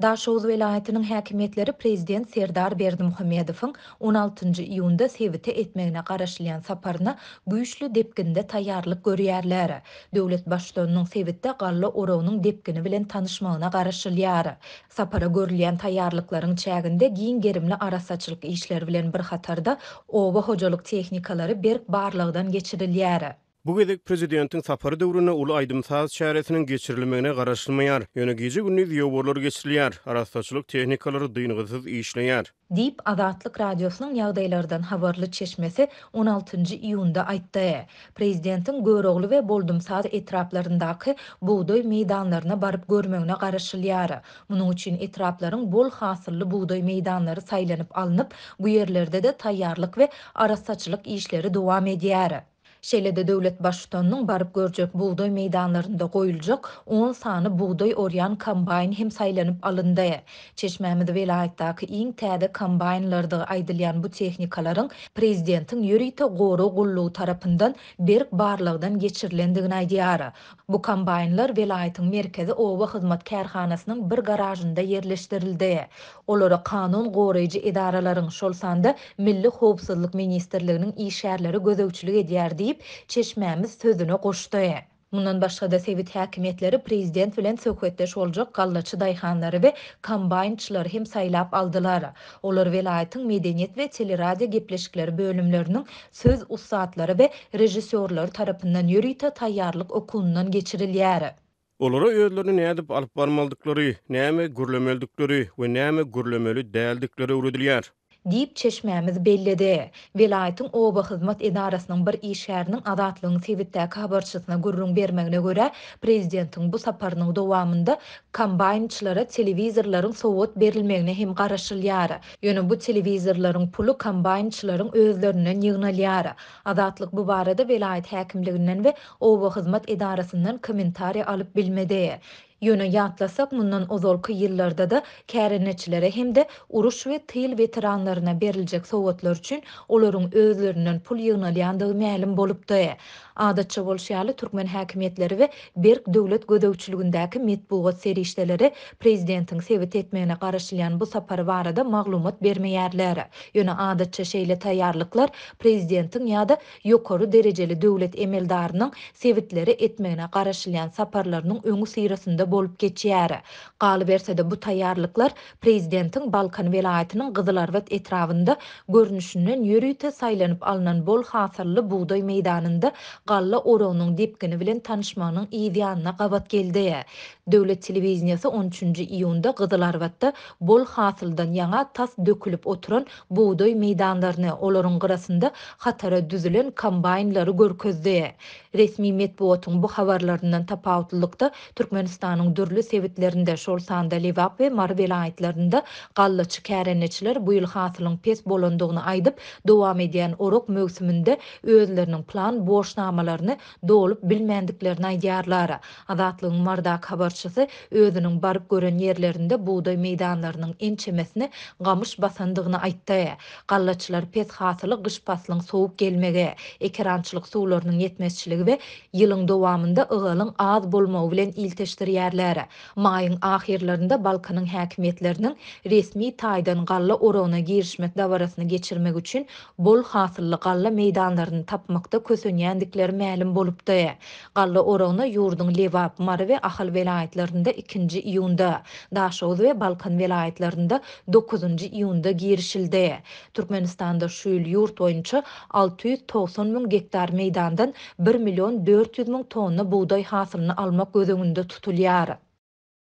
Daşoğuz velayetinin häkimetleri Prezident Serdar Berdimuhammedowyň 16-njy iýunda Sewite etmegine garaşlayan saparyna güýçli depkinde taýýarlyk görýärler. Döwlet başçylarynyň Sewitde galla orawnyň depkini bilen tanışmagyna garaşylýar. Sapara görülýän taýýarlyklaryň çäginde giň gerimli arasaçylyk işleri bilen bir hatarda oba hojalyk tehnikalary berk barlygdan geçirilýär. Bu gezek prezidentiň sapary döwrüne uly aýdymsaz şäheresiniň geçirilmegine garaşylmaýar. Ýöne gije günni ýewborlar geçirilýär. Arastaçylyk tehnikalary dyngysyz işleýär. Dip Adatlyk radiosynyň ýagdaýlardan habarly çeşmesi 16-njy iýunda aýtdy. Prezidentiň görogly we boldumsaz etraplaryndaky buğdoý meýdanlaryna baryp görmegine garaşylýar. Munyň üçin etraplaryň bol hasylly buğdoý meýdanlary saýlanyp alınıp, bu ýerlerde de taýýarlyk we arasaçylyk işleri dowam edýär. Şeýlede döwlet başçylarynyň baryp görjek buğdoý meýdanlarynda goýuljak 10 sany buğdoý orýan kombayn hem saýlanyp alyndy. Çeşmämiz welaýatdaky iň täze kombaynlarda aýdylýan bu tehnikalaryň prezidentiň ýörite goro gullugy tarapyndan berk barlygdan geçirilendigini aýdýar. Bu kombaynlar welaýatyň merkezi oba hyzmat kärhanasynyň bir garajynda ýerleşdirildi. Olara kanun goraýjy edaralaryň şol sanda Milli Howpsuzlyk Ministrliginiň işgärleri gözegçilik edýär Çeşmämiz sözüne goşdy. Mundan başga da Sewit häkimetleri prezident bilen söhbetdeş boljak gallaçy daýhanlary we kombaynçylary hem saýlap aldylar. Olar welaýatyň medeniýet we teleradio gepleşikleri bölümleriniň söz ustatlary we rejissörleri tarapyndan ýörite taýýarlyk okundan geçirilýär. Olara özlerini nädip alyp barmaldyklary, näme gürlemeldikleri we näme gürlemeli däldikleri öwredilýär. Dip çeşmämiz bellidi. Welaýatyň oba hyzmat edarasynyň bir işgäriniň adatlygyny Sewitdäki habarçysyna gurrun bermegine görä, prezidentiň bu saparynyň dowamında kombaynçylara telewizorlaryň sowat berilmegine hem garaşylýar. Ýöne bu telewizorlaryň pulu kombaynçylaryň özlerinden ýygnalýar. Adatlyk bu barada welaýat häkimliginden we oba hyzmat edarasyndan kommentariýa alyp bilmedi. Ýöne ýatlasak mundan ozalky ýyllarda da käreneçilere hem de uruş we tyl veteranlaryna beriljek sowatlar üçin olaryň özlerinden pul ýygnalýandygy ma'lum bolupdy. Adatça bolşýaly türkmen häkimetleri we berk döwlet gödäwçiligindäki medpugat serişdeleri prezidentiň Sewit etmegine garaşylýan bu sapary barada maglumat bermeýärler. Ýöne adatça şeýle taýýarlyklar prezidentiň ýa-da ýokary derejeli döwlet emeldarynyň Sewitleri etmegine garaşylýan saparlarynyň öňü syrasynda bolup geçýär. Galy bersede bu taýýarlyklar prezidentiň Balkan welaýatynyň Gyzylarwat etrafynda görnüşinden ýörite saýlanyp alynan bol hasylly buğdoý meýdanynda galla orawnyň depkini bilen tanışmagynyň ýa-da gabat geldi. Döwlet telewizionyasy 13-nji iýunda Gyzylarwatda bol hasyldan ýaňa tas dökülip oturan buğdoý meýdanlaryny, olaryň gyrasynda hatara düzülen kombaynlary görkezdi. Resmi medpugatyň bu habarlaryndan tapawutlykda Türkmenistanyň dürli Sewitlerinde şol sanda Lewap we Mar welaýatlarynda gallaçy käreneçiler bu ýyl hasylyň pes bolandygyny aýdyp dowam edýän orok mögsüminde özleriniň plan boşnamalaryny dolup bilmendiklerini aýdýarlar. Adatlygyň Mardak habarçysy özüniň baryp gören ýerlerinde buğdoý meýdanlarynyň ençemesini gamış basandygyny aýtdy. Gallaçylar pes hasyly gyş paslyň sowup gelmegi, ekrançylyk suwlarynyň ýetmezçiligi we ýylyň dowamında ygalyň az bolmagy bilen ilteşdirýärler. Maýyň ahirlerinde Balkanyň häkimetleriniň resmi taýdan galla orawna girişmek dawarasyny geçirmek üçin bol hasylly galla meýdanlaryny tapmakda kösenýändikleri ma'lum bolupdy. Galla orawna ýurduň Lewap, Mar we Ahal welaýatlarynda 2-nji iýunda, Daşoğuz we Balkan welaýatlarynda 9-njy iýunda girişildi. Türkmenistanda şu ýyl ýurt boýunça 690 000 hektar meýdandan 1 400 000 tonna buğdoý hasylyny almak gözeňinde tutulýar.